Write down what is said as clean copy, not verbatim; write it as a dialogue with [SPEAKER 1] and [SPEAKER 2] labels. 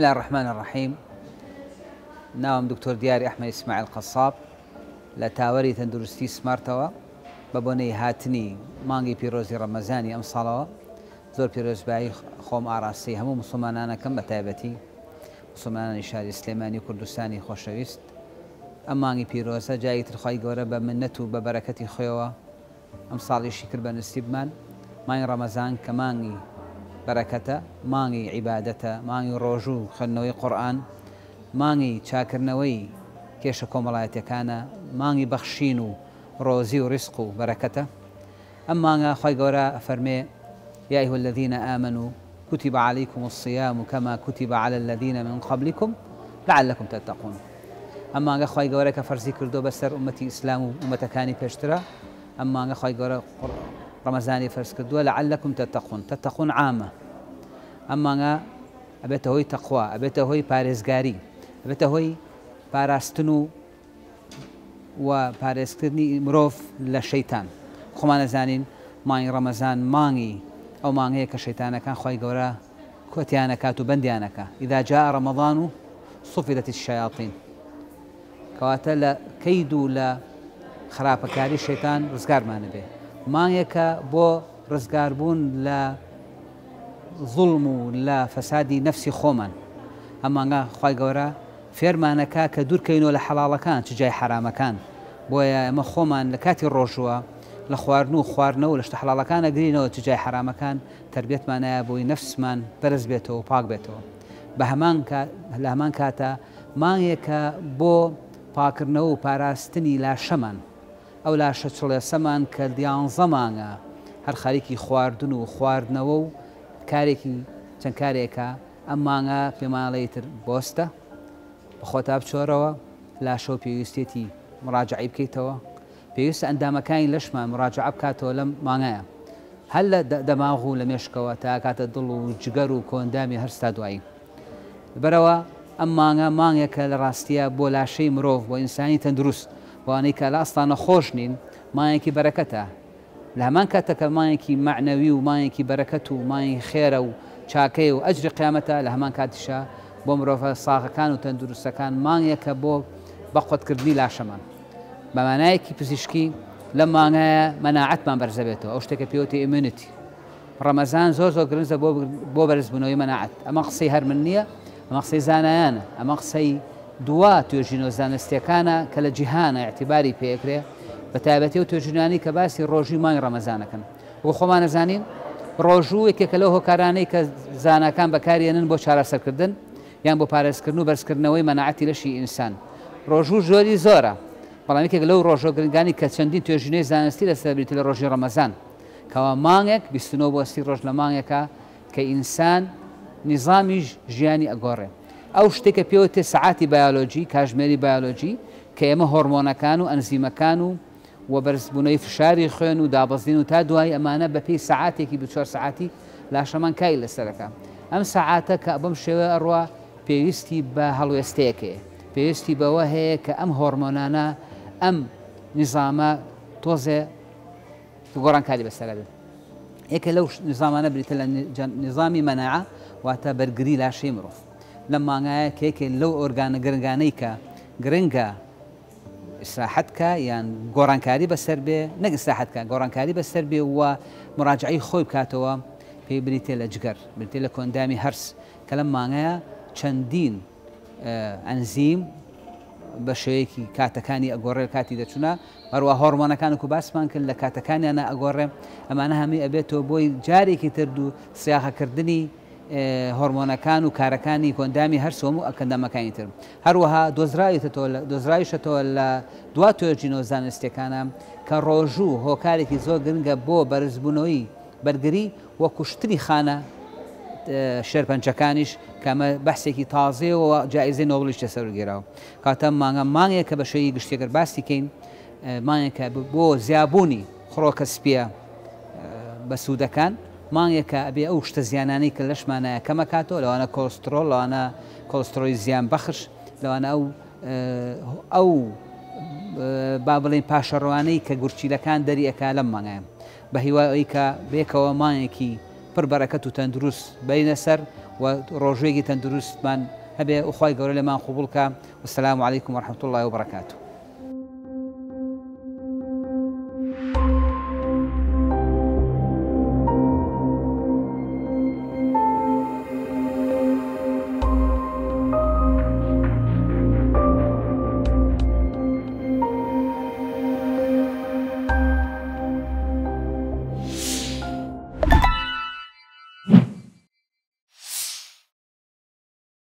[SPEAKER 1] الله الرحمن الرحيم. ناوم دكتور دیاری ئەحمەد ئیسماعیل قەساب لە تاوەری تەندروستی سمارتەوە بە بۆنەی هاتنی مانگی پیرۆزی ڕەمەزانی ئەم ساڵەوە زۆر پیرۆزبایی خۆم ئاراستی هەموو موسڵمانانەکەم بە تایبەتی موسڵمانانی شاری سلێمانی کوردستانی خۆشەویست ئەم مانگی پیرۆزە جایی ترخوای گەورە بە منەت و بە بەرەکەتی خۆیەوە ئەم ساڵیشی کرد بە نسیبمان مانگی ڕەمەزان کە مانگی بەرەکەتە مانگی عیبادەتە مانگی ڕۆژوو خوێندنەوەی قورئان مانگی چاکردنەوەی کێشە کۆمەڵایەتیەکانە مانگی بەخشین و ڕۆزی و ڕیسق و بەرەکەتە ئەم مانگە خۆی گەورە ئەفەرمێ يا أيها الذين آمنوا كتب عليكم الصيام كما كتب على الذين من قبلكم لعلكم تتقون أما خواهي قولك فرزي كردو بسر أمتي إسلام وأمتكاني بيشترى أما خواهي قولك رمضاني فرز كردو لعلكم تتقون عامة أما أبيته هوي تقوى أبيته هوي بارزقاري أبيته هوي باراستنو وبارزكرني مروف للشيطان خمان زانين ماني رمضان ماني أو مانغي كشيطانك كان خوي قورا كوتيانك تبنديانك إذا جاء رمضان صفدت الشياطين كواتا لا كيدو لا خراب كاري الشيطان رزقار ما نبي مانغيك بو رزقار بون لا ظلم لا فساد نفسي خوما أما خوي قورا فيرمانك كدور كينو لحلال كان تجاي حرام كان بويا ما خوما لكاتي الرجوة لخواردنو خواردنەوە لە شتە حەڵاڵەکانە گرینەوە تجای حرامەکان تربیەتمانایە بۆی نەفسمان بەرز بێتەوە و پاک بێتەوە بە لە هەمان کاتە مانگێکە بۆ پاکردنەوە و پاراستنی لاشەمان ئەو لاشە چڵێسەمان کە 11 مانگە هەر خەریکی خواردن و خواردنەوە و کارێکی چەند کارێکە ئەم مانگە پێماڵەی تر بۆستە بەخۆتا بچۆرەوە لاشە و پێویستێتی مراجعی بکەیتەوە پێویستە ئەندامەکانی لەشمان مراجعە بکاتەوە لەم مانگایە هەر لە دەماغ و لە مێشکەوە تا کاتە دڵ و جگەر و کۆندامی هەرستا دوایی بەرەوە ئەم مانگە مانگێکە لە ڕاستیە بۆ لاشەی مرۆڤ بۆ ئینسانی تەندروست بۆوانەی کە لە ئەستانە خۆش نین مانگێکی بەرەکەتە لە هەمان کاتەکە مانگێکی معنەوی و مانگێکی بەرەکەت و مانگی خێرە و چاکەی و ئەجری قیامەتە لە هەمان کاتیشە بۆ مرۆڤە ساغەکان و تەندروستەکان مانگێکە بۆ بەقوتکردنی لاشەمان بەمانایەکی پزیشکی لەم مانگایە مەناعەتمان بەرزە بێتەوە ئەو شتێکە پێوتی ئیمونیتی ڕەمەزان زۆر گرنگە بۆ بەرزبوونەوەی مەناعەت ئەمە قسەی هەر من نییە ئەمە قسەی زانایانە ئەمە قسەی دوا توێژینەوە زانستیەکانە کە لە جیهانە اعتیباری پێکرێ بە تایبەتی و توێژینانی کە باسی ڕۆژی مانگی ڕەمەزانەکەن بۆ خۆمان نەزانین ڕۆژوو یەکێکە لەو هۆکارانەی کە زانکان بەکارێنن بۆ چارەسەرکردن یان بۆ پارێزکردن و بەرزکردنەوەی مەناعەتی لەشی ئینسان ڕۆژوو زۆری زۆرە بەڵام یەکێک لەو ڕۆژە گرنگانی کە چەندین توێژینەی زانستی لەسەربێتی لە ڕۆژی ڕەمەزان کەوا مانگێک 29 بۆ 30 ڕۆژ لە مانگێکە کە ئینسان نیزامی ژیانی ئەگۆڕێ ئەو شتێکە پێوتێ سەعاتی بایۆلۆجی کاژمێری بایۆلۆجی کە ئێمە هۆرمۆنەکان و ئەنزیمەکان و بەرزبوونەوەی فشاری خوێن و دابەزین و تا دوای ئەمانە بەپێی سەعاتێکی 24 سەعاتی لاشەمان کای لەسەرەکە ئەم سەعاتە کە بەم شێوە ئەڕوا پێویستی بە هەڵوێستەیەکەیە پێویستی بەوە هەیە کە ئەم هۆرمۆنانە ئەم نظامە تۆزێ گۆڕانکاری بەسەرە بێت یەکە لەو نظامانە بریتە لە نظامی مەناعە واتە بەرگری لاشەی مرۆڤ لەم مانگایە کە یەکێک لەو ئۆرگانە گرنگانەی کە گرنگە ئیسراحەتکە یان گۆڕانکاری بەسەر بێ نەک ئیسراحەتکە گۆڕانکاری بەسەر بێ و مراجعەی خۆی بکاتەوە پێی بریتێ لە جگەر بریتێ لە کۆندامی هەرس کە لەم مانگایە چەندین ئەنزیم بە شێوەیەکی کاتەکانی ئەگۆڕێ کاتی دەچوونە هەروە هۆرمۆنەکان و باسمان کرد لە کاتەکانیانە ئەگۆڕێ ئەمانە هەمی ئەبێتەوە بۆی جارێکی ترد و سیاخەکردنی هۆرمۆنەکان و کارەکانی کۆندامی هەرسۆم و ئەکەندامەکانی تر هەروەها دۆزرایشەتەوە لە دوا توێژینەوە زانستیەکانە کە ڕۆژوو هۆکارێکی زۆر گرنگە بۆ بەرزبوونەوەی بەرگری وە کوشتنی خانە شێرپەنجەکانیش کەمە بەحسێکی تازەیەوە جایزەی نۆبڵیش لەسەرگیراوە کاتە مانگێکە بە شێوەیەکی گشتێگەر باسی کەین مانگێکە بۆ زیابوونی خڕۆکە سپیە بە سوودەکان مانگێکە ئەبێ ئەو شتە زیانانەی کە لەشمانایە کەمەکاتەوە لەوانە کۆلسترۆل لەوانە کۆلسترۆی زیان بەخش لەوانە ئەو با بڵێن پاشەڕوانەی کە گورچیلەکان دەری ئەکا لەم مانگایە بە هیوای ئەوەی کە بێکەوە مانگێکی پڕ بەرەکەت و تەندروست بینە سەر و ڕۆژێکی تەندروستمان هەبێ و خی گەورە لەمان قوبوڵکە. والسلام عليكم ورحمة الله وبركاته.